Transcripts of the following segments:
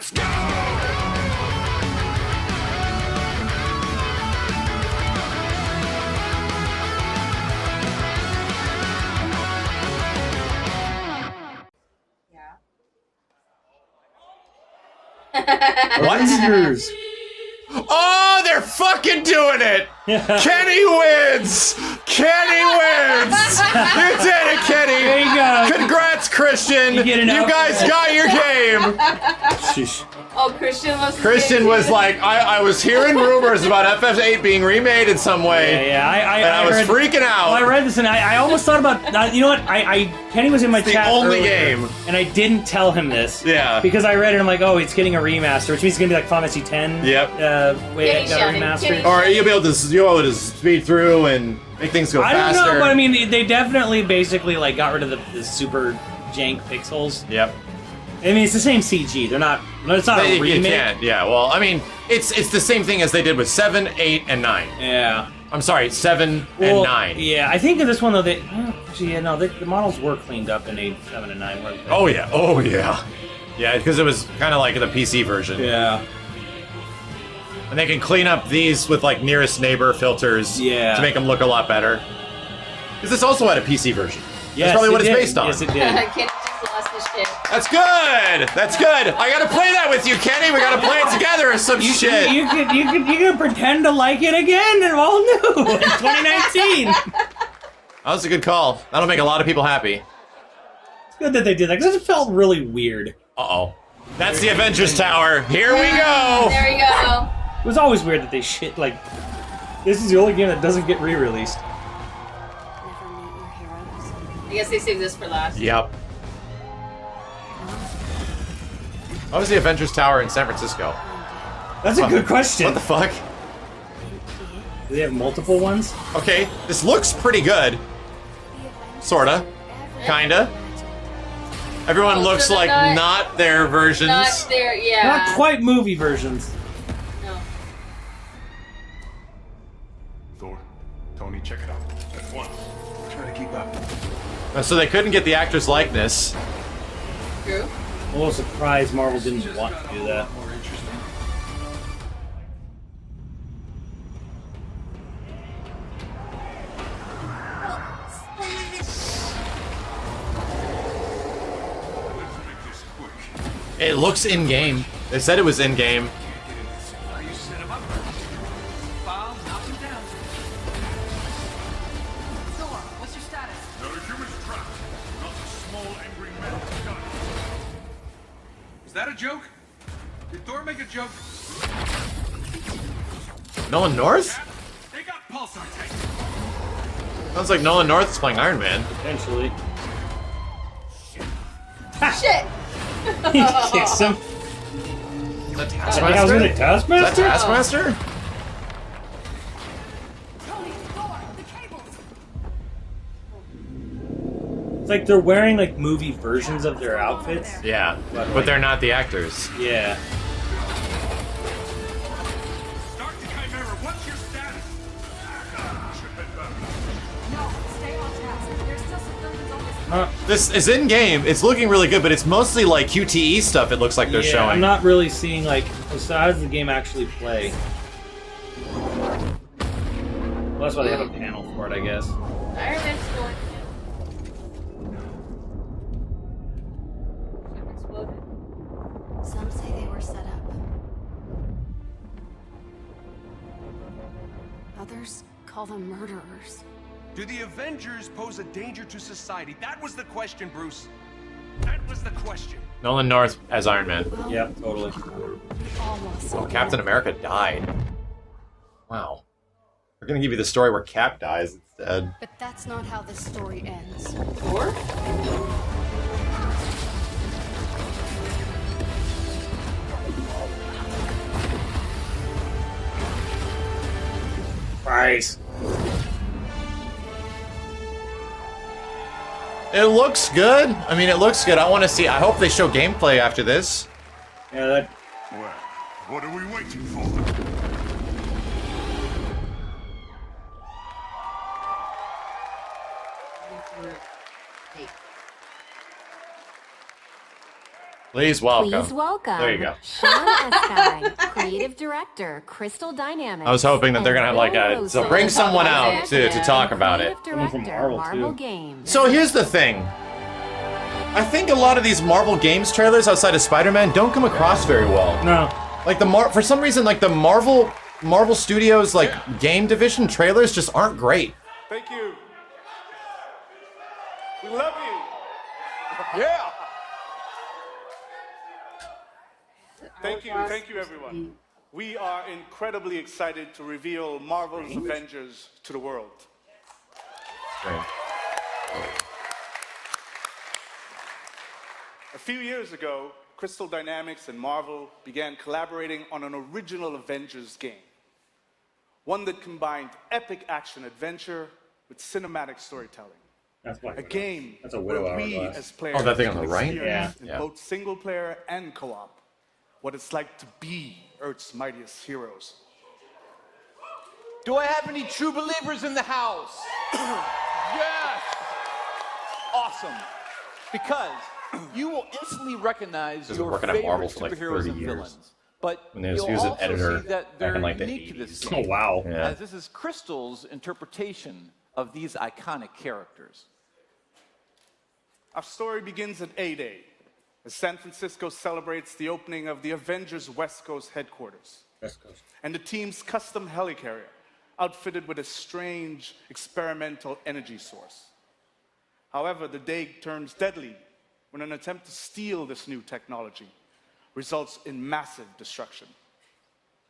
Let's go! Avengers. Oh, they're fucking doing it! Kenny wins! Kenny wins! You did it, Kenny! There you go. Congrats, Christian! You guys got your game! Sheesh. Oh, Christian Was like, I was hearing rumors about FF8 being remade in some way. Yeah, I was freaking out. Well, I read this and I almost thought about, you know what, Kenny was in my chat the only earlier, game. and I didn't tell him this. Yeah. Because I read it and I'm like, oh, it's getting a remaster, which means it's going to be like Final Fantasy X. Yep. It got remastered. Or you'll be able to speed through and make things go faster. I don't know, but I mean, they definitely basically like got rid of the super jank pixels. Yep. I mean, it's the same CG. It's not a remake. You can't, yeah. Well, I mean, it's the same thing as they did with 7, 8, and 9. Yeah. I'm sorry, 7 and 9. Yeah, I think in this one, though, the models were cleaned up in 8, 7, and 9. Weren't they? Oh, yeah. Oh, yeah. Yeah, because it was kind of like the PC version. Yeah. And they can clean up these with, like, nearest neighbor filters to make them look a lot better. Because this also had a PC version. Yes, that's probably what it's based on. Yes, it did. Kenny just lost his shit. That's good! That's good! I gotta play that with you, Kenny! We gotta play it together or some shit! You can pretend to like it again and all new in 2019! That was a good call. That'll make a lot of people happy. It's good that they did that, because it felt really weird. Uh-oh. That's the Avengers Tower. Here we go! There we go. It was always weird that they like... This is the only game that doesn't get re-released. I guess they saved this for last. Yep. What was the Avengers Tower in San Francisco? That's a good question. What the fuck? Do they have multiple ones? Okay, this looks pretty good. Sorta. Kinda. Everyone looks so like they're not their versions. Not there, yeah. Not quite movie versions. No. Thor, Tony, check it out. At once. Try to keep up. So they couldn't get the actor's likeness. True. I'm a little surprised Marvel didn't want to do that. More interesting. Let's make this quick. It looks in-game. They said it was in-game. Are you set him up? Bomb, knock him down. Thor, what's your status? No humans trapped. Not a small angry man gun. Is that a joke? Did Thor make a joke? Nolan North? They got pulsar tanks. Sounds like Nolan North is playing Iron Man. Potentially. Shit. He kicks him. Is that I was Taskmaster? gonna Is that Taskmaster? Taskmaster? Tony, Thor, the cables! It's like they're wearing like movie versions of their outfits. Yeah, but they're not the actors. Yeah. Start the Chimera. What's your status? Should head back. No, stay on task. There's still some buildings on this. This is in-game. It's looking really good, but it's mostly like QTE stuff it looks like they're Yeah, showing. I'm not really seeing like, so how does the game actually play? Well, that's why they have a panel for it, I guess. Iron Man's going. Ship exploded. Some say they were set up. Others call them murderers. Do the Avengers pose a danger to society? That was the question, Bruce. That was the question. Nolan North as Iron Man. Yep, totally. Almost. Oh, Captain America died. Wow. We're gonna give you the story where Cap dies instead. But that's not how this story ends. Thor? Price. It looks good. I mean, it looks good. I want to see. I hope they show gameplay after this. Yeah, that. Well, what are we waiting for? Please welcome. Please welcome. There you go. Sean Eskai, Creative Director, Crystal Dynamics. I was hoping that they're gonna have like and a. So bring someone out to talk about it. Creative Someone from Director, Marvel, too. Games. So here's the thing. I think a lot of these Marvel Games trailers outside of Spider-Man don't come across very well. No. Like for some reason, like the Marvel Studios like game division trailers just aren't great. Thank you. We love you. Yeah. Thank you everyone. We are incredibly excited to reveal Marvel's Avengers to the world. Great. A few years ago, Crystal Dynamics and Marvel began collaborating on an original Avengers game. One that combined epic action-adventure with cinematic storytelling. That's Black A Widow. game That's a Widow where we Hourglass. as players Oh, that thing on the can right? experience Yeah. in both single player and co-op what it's like to be Earth's mightiest heroes. Do I have any true believers in the house? Yes! Awesome. Because you will instantly recognize Been your working at favorite Marvel for, like, superheroes 30 and years. villains. But When they was you'll using also editor see that back they're in, like, the unique to this 80s. game. Oh, wow. Yeah. As this is Crystal's interpretation of these iconic characters. Our story begins at A-Day, as San Francisco celebrates the opening of the Avengers West Coast headquarters. And the team's custom helicarrier, outfitted with a strange experimental energy source. However, the day turns deadly when an attempt to steal this new technology results in massive destruction.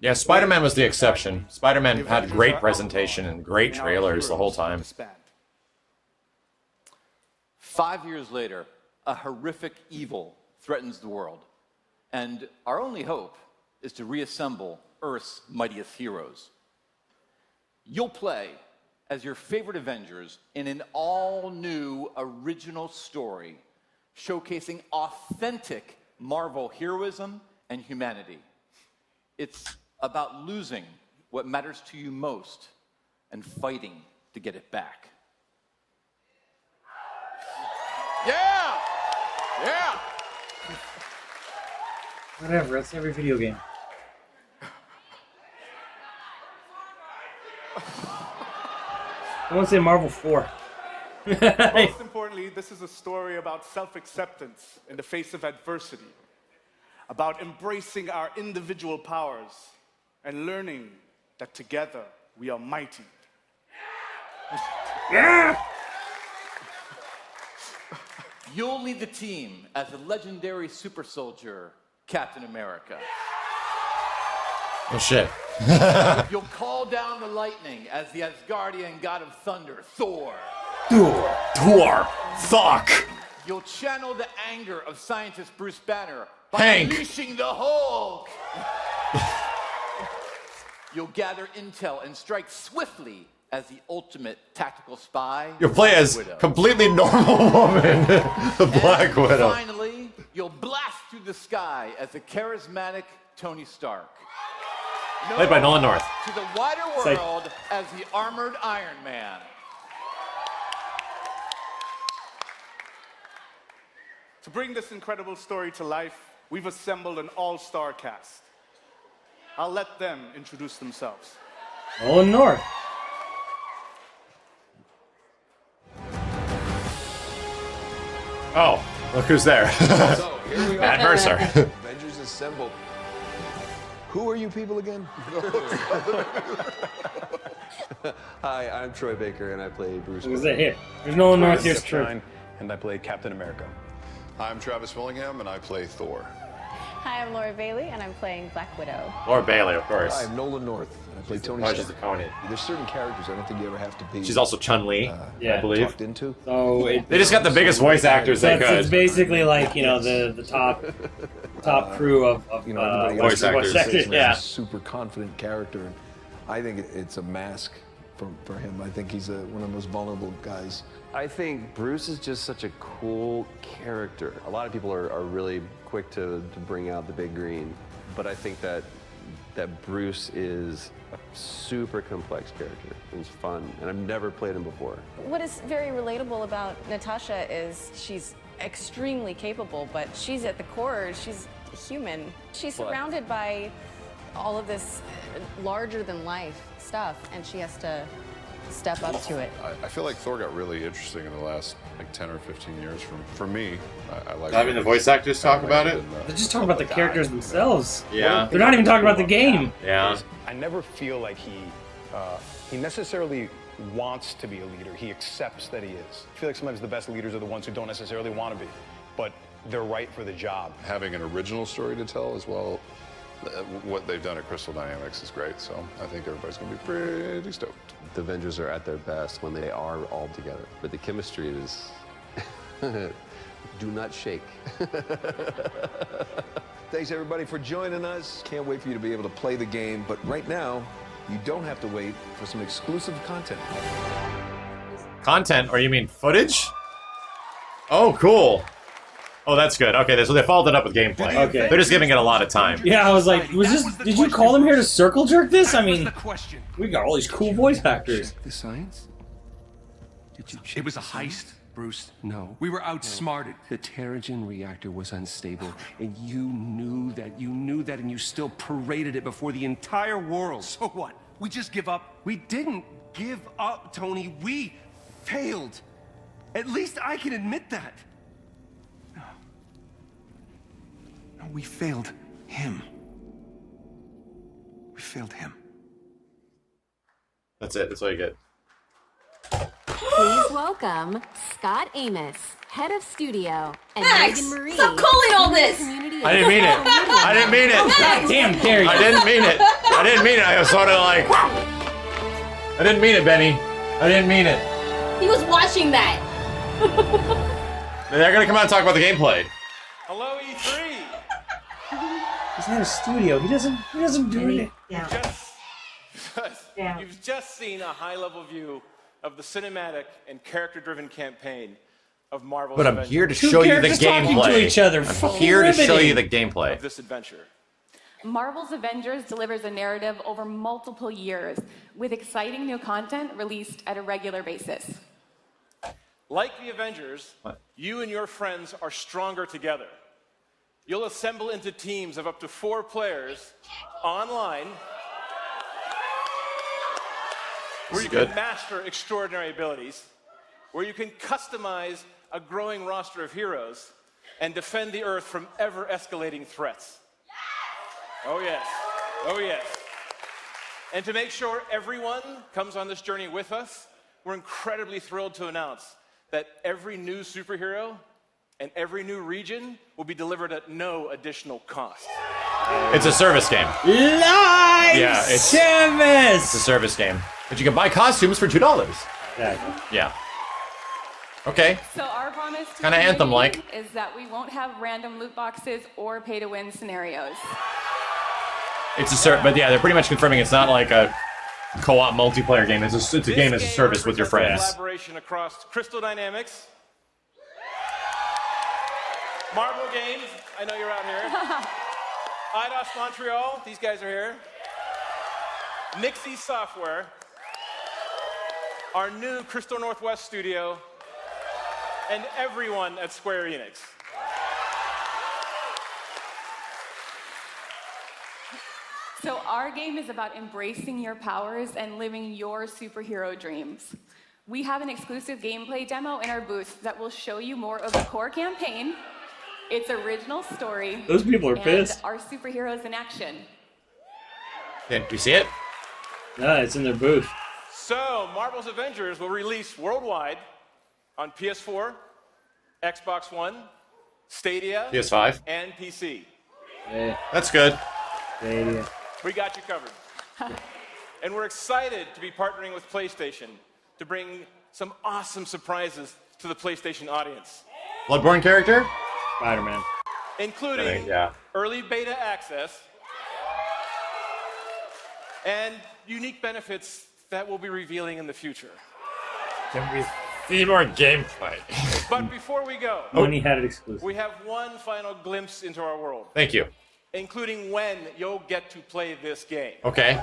Yeah, Spider-Man was the exception. Spider-Man had great presentation and great trailers the whole time. Disband. 5 years later, a horrific evil threatens the world. And our only hope is to reassemble Earth's mightiest heroes. You'll play as your favorite Avengers in an all-new original story showcasing authentic Marvel heroism and humanity. It's about losing what matters to you most and fighting to get it back. Yeah! Yeah! Whatever, that's every video game. I want to say Marvel 4. Most importantly, this is a story about self-acceptance in the face of adversity, about embracing our individual powers and learning that together we are mighty. Yeah! You'll lead the team as the legendary super soldier, Captain America. Oh shit. You'll call down the lightning as the Asgardian god of thunder, Thor. Thor. Fuck. You'll channel the anger of scientist Bruce Banner by Hank. unleashing the Hulk. You'll gather intel and strike swiftly as the ultimate tactical spy. You'll play as Widow. completely normal woman, the Black And Widow. finally, you'll blast through the sky as the charismatic Tony Stark. Played by Nolan North. To the wider Say- world as the armored Iron Man. To bring this incredible story to life, we've assembled an all-star cast. I'll let them introduce themselves. Oh, North. Oh, look who's there. So, here we Matt are. Mercer. Avengers assembled. Who are you people again? Hi, I'm Troy Baker, and I play Bruce. Who's that here? There's no one North here. It's true. And I play Captain America. I'm Travis Willingham, and I play Thor. Hi, I'm Laura Bailey, and I'm playing Black Widow. Laura Bailey, of course. I'm Nolan North, and I play Tony Oh, Stark. she's the Coney. There's certain characters I don't think you ever have to be. She's also Chun-Li, Yeah. I believe. talked into. So They just got the biggest voice actors they it's could. basically like, you know, the top crew of You know, everybody else voice actors. is Yeah. a super confident character, and I think it's a mask for him. I think he's one of the most vulnerable guys. I think Bruce is just such a cool character. A lot of people are really quick to bring out the big green, but I think that Bruce is a super complex character. He's fun, and I've never played him before. What is very relatable about Natasha is she's extremely capable, but she's at the core, she's human. She's surrounded by all of this larger than life stuff, and she has to step up to it. I feel like Thor got really interesting in the last like 10 or 15 years. For me, I like having the voice actors talk about it. They're just talking about the characters themselves. Yeah. They're not even talking about the game. Yeah. I never feel like he necessarily wants to be a leader. He accepts that he is. I feel like sometimes the best leaders are the ones who don't necessarily want to be, but they're right for the job. Having an original story to tell as well. What they've done at Crystal Dynamics is great, so I think everybody's going to be pretty stoked. The Avengers are at their best when they are all together, but the chemistry is do not shake. Thanks everybody for joining us. Can't wait for you to be able to play the game, but right now, you don't have to wait for some exclusive content. Content, or you mean footage? Oh, cool. Oh, that's good. Okay, so they followed it up with gameplay. Okay. They're just giving it a lot of time. Yeah, I was like, did you call them here to circle jerk this? I mean, we got all these cool voice actors. The science? Did you check It was a the science? heist, Bruce. No. We were outsmarted. The Terrigen reactor was unstable, and you knew that, and you still paraded it before the entire world. So what? We just give up? We didn't give up, Tony. We failed. At least I can admit that. No, we failed him. We failed him. That's it. That's all you get. Please welcome Scott Amos, head of studio, and Max, Megan Marie. stop calling all this! I didn't mean it. I didn't mean it. God damn, Gary. I didn't mean it. I didn't mean it. I was sort of like... I didn't mean it, Benny. I didn't mean it. He was watching that. They're going to come out and talk about the gameplay. Hello, E3. He's in a studio. He doesn't do it. You've just seen a high-level view of the cinematic and character-driven campaign of Marvel's But I'm Avengers. here to show you the talking gameplay. to each other. I'm here to show you the gameplay. Of this adventure. Marvel's Avengers delivers a narrative over multiple years, with exciting new content released at a regular basis. Like the Avengers, you and your friends are stronger together. You'll assemble into teams of up to 4 players online, where you can master extraordinary abilities, where you can customize a growing roster of heroes, and defend the Earth from ever-escalating threats. Oh yes, oh yes. And to make sure everyone comes on this journey with us, we're incredibly thrilled to announce that every new superhero and every new region will be delivered at no additional cost. It's a service game. Live service! It's a service game. But you can buy costumes for $2. Exactly. Yeah. Okay. So our promise to Kinda the Anthem-like. community is that we won't have random loot boxes or pay-to-win scenarios. It's a but yeah, they're pretty much confirming it's not like a co-op multiplayer game. It's a game as a service with your friends. Collaboration across Crystal Dynamics, Marvel Games, I know you're out here. IDOS Montreal, these guys are here. Nixie Software, our new Crystal Northwest studio, and everyone at Square Enix. So our game is about embracing your powers and living your superhero dreams. We have an exclusive gameplay demo in our booth that will show you more of the core campaign, its original story, Those people are and pissed. our superheroes in action. Can we see it? No, it's in their booth. So, Marvel's Avengers will release worldwide on PS4, Xbox One, Stadia, PS5. and PC. Yeah. That's good. Stadia. We got you covered. And we're excited to be partnering with PlayStation to bring some awesome surprises to the PlayStation audience. Bloodborne character? Spider-Man. Including early beta access and unique benefits that we'll be revealing in the future. Can we see more gameplay? But before we go, Money had it exclusive. we have one final glimpse into our world. Thank you. Including when you'll get to play this game. Okay.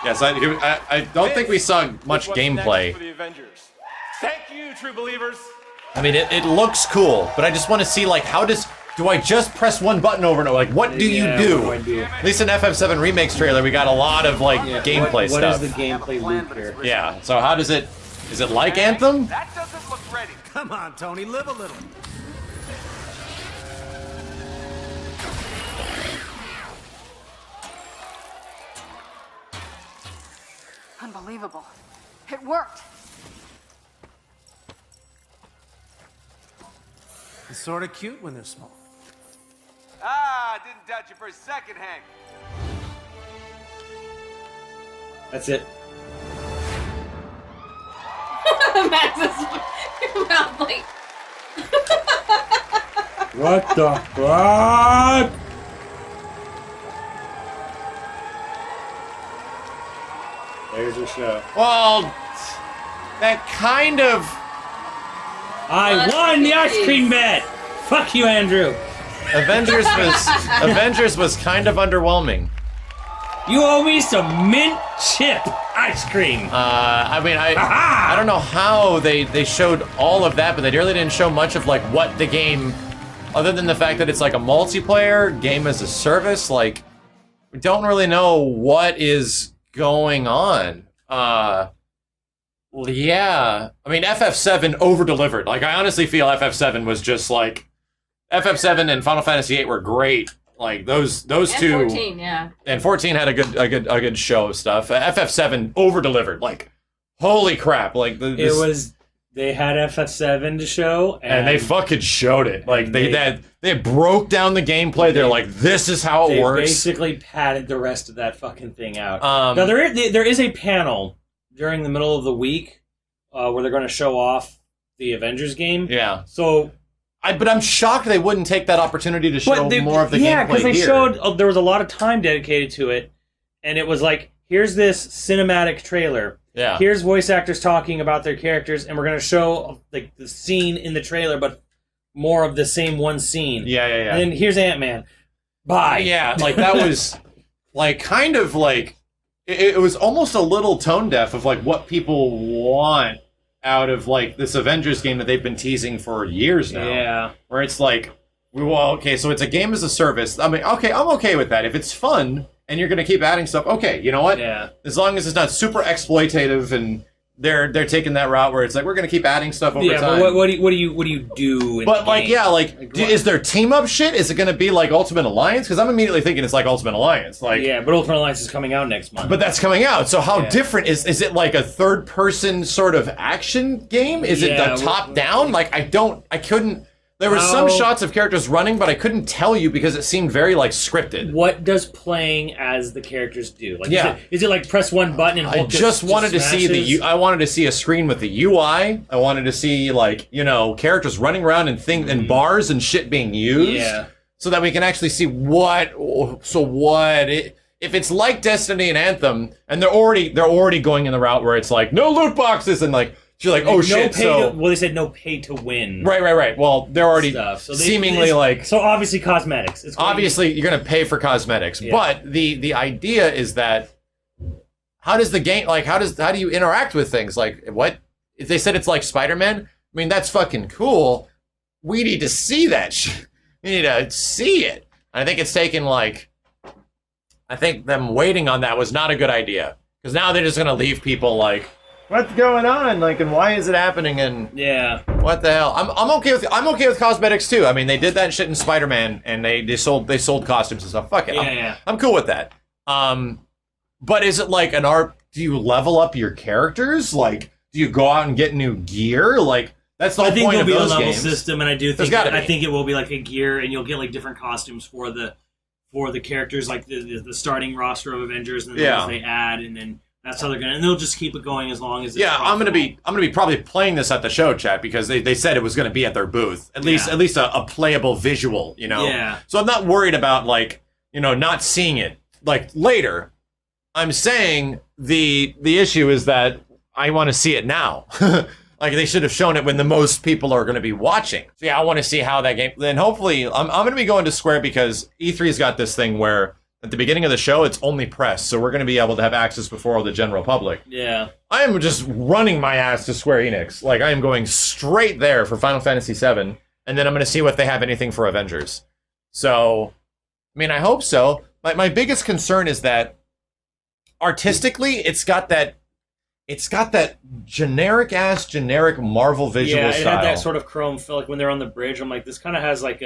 Yes, I don't think we saw much What's next gameplay. for the Avengers. Thank you, true believers. I mean, it looks cool, but I just want to see, like, do I just press one button over and over? Like, what do you do? What do I do? At least in FF7 Remake's trailer, we got a lot of, like, gameplay stuff. What is the gameplay loop here? Yeah, so how does it... Is it like Anthem? That doesn't look ready. Come on, Tony, live a little. Unbelievable. It worked. It's sort of cute when they're small. Ah, didn't doubt you for a second, Hank. That's it. Max's mouth like. What the fuck? There's your show. Well, that kind of... I won the ice cream bet! Fuck you, Andrew! Avengers was kind of underwhelming. You owe me some mint chip ice cream! I mean, I don't know how they showed all of that, but they really didn't show much of, like, what the game... Other than the fact that it's, like, a multiplayer game as a service, like, we don't really know what is going on. Well, yeah. I mean, FF7 over-delivered. Like, I honestly feel FF7 was just, like... FF7 and Final Fantasy VIII were great. Like, those And two... 14, yeah. And 14 had a good show of stuff. FF7 over-delivered. Like, holy crap. Like, they had FF7 to show, and they fucking showed it. Like, they broke down the gameplay. They're like, this is how it works. They basically padded the rest of that fucking thing out. Now, there is a panel during the middle of the week where they're going to show off the Avengers game. Yeah. So... But I'm shocked they wouldn't take that opportunity to show more of the gameplay. Yeah, because they here. showed there was a lot of time dedicated to it, and it was like, here's this cinematic trailer. Yeah. Here's voice actors talking about their characters, and we're going to show like the scene in the trailer, but more of the same one scene. Yeah. And then here's Ant-Man. Bye. Yeah, like that was like kind of like it was almost a little tone deaf of like what people want out of like this Avengers game that they've been teasing for years now. Yeah. Where it's like, well, okay, so it's a game as a service. I mean, okay, I'm okay with that. If it's fun and you're going to keep adding stuff, okay, you know what? Yeah. As long as it's not super exploitative and they're taking that route where it's like, we're going to keep adding stuff over time. But what do you do in But the like, game? yeah, like is there team up shit? Is it going to be like Ultimate Alliance? Because I'm immediately thinking it's like Ultimate Alliance. Like, yeah, but Ultimate Alliance is coming out next month. But that's coming out. So how different is it? Like a third person sort of action game? Is it the top down? Like I couldn't. There were some shots of characters running, but I couldn't tell you because it seemed very like scripted. What does playing as the characters do? Like, yeah. is it like press one button and I Hulk just wanted to see smashes? I wanted to see a screen with the UI. I wanted to see like, you know, characters running around and and bars and shit being used. Yeah. So that we can actually see if it's like Destiny and Anthem and they're already going in the route where it's like no loot boxes and like you're like, oh shit, well, they said no pay to win. Right. Well, they're already So seemingly like... So obviously cosmetics. Obviously, you're going to pay for cosmetics. Yeah. But the idea is that how does the game... Like, how do you interact with things? Like, what? If they said it's like Spider-Man, I mean, that's fucking cool. We need to see that shit. We need to see it. And I think it's taken, like... I think them waiting on that was not a good idea. Because now they're just going to leave people like... What's going on? Like, and why is it happening? And yeah, what the hell? I'm okay with cosmetics too. I mean, they did that shit in Spider-Man, and they sold costumes and stuff. Fuck it. I'm cool with that. But is it like an art? Do you level up your characters? Like, do you go out and get new gear? Like, that's the whole point of those games. I think there'll be a level system, and I do think I think it will be like a gear, and you'll get like different costumes for the characters, like the starting roster of Avengers, and then those they add, and then. That's how they're gonna, and they'll just keep it going as long as it's I'm gonna be probably playing this at the show, chat, because they said it was gonna be at their booth, at least a playable visual, you know. Yeah. So I'm not worried about like, you know, not seeing it like later. I'm saying the issue is that I want to see it now. Like they should have shown it when the most people are gonna be watching. So yeah, I want to see how that game. Then hopefully I'm gonna be going to Square because E3's got this thing where At the beginning of the show, it's only press, so we're going to be able to have access before all the general public. Yeah. I am just running my ass to Square Enix. Like, I am going straight there for Final Fantasy VII, and then I'm going to see if they have anything for Avengers. So, I mean, I hope so. My biggest concern is that artistically, it's got that generic Marvel visual style. Yeah, it had that sort of chrome feel like when they're on the bridge. I'm like, this kind of has like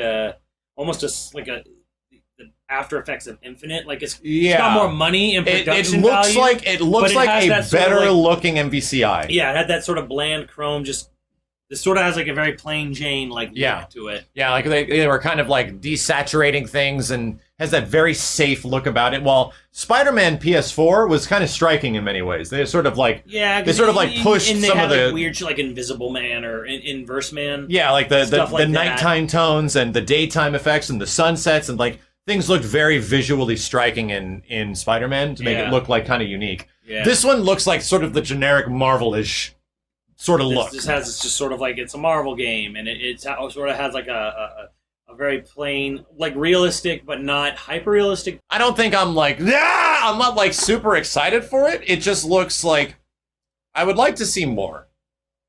almost the After Effects of Infinite. Like it's got more money and production value. It looks like a better looking MVCI. Yeah, it had that sort of bland chrome. Just this sort of has like a very plain Jane look to it. Yeah, like they were kind of like desaturating things and has that very safe look about it. While Spider-Man PS4 was kind of striking in many ways. They sort of like pushed some of the weird like Invisible Man or Inverse Man. Yeah, like the nighttime tones and the daytime effects and the sunsets and like things looked very visually striking in Spider-Man to make it look like kind of unique. Yeah. This one looks like sort of the generic Marvel-ish sort of look. It's just sort of like it's a Marvel game, and it sort of has like a very plain, like realistic but not hyper realistic. I don't think I'm like I'm not like super excited for it. It just looks like I would like to see more.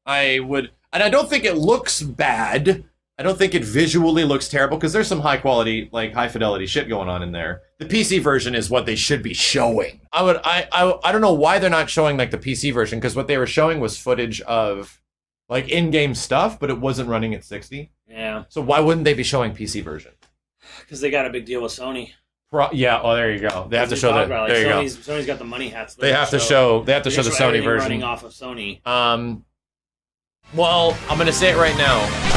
I would, and I don't think it looks bad. I don't think it visually looks terrible because there's some high quality, like high fidelity shit going on in there. The PC version is what they should be showing. I don't know why they're not showing like the PC version because what they were showing was footage of like in-game stuff, but it wasn't running at 60. Yeah. So why wouldn't they be showing PC version? Because they got a big deal with Sony. Yeah. Oh, there you go. They have to show that. Like, there you go. Sony's got the money hats. They have to show. They have to show the Sony version running off of Sony. Well, I'm gonna say it right now.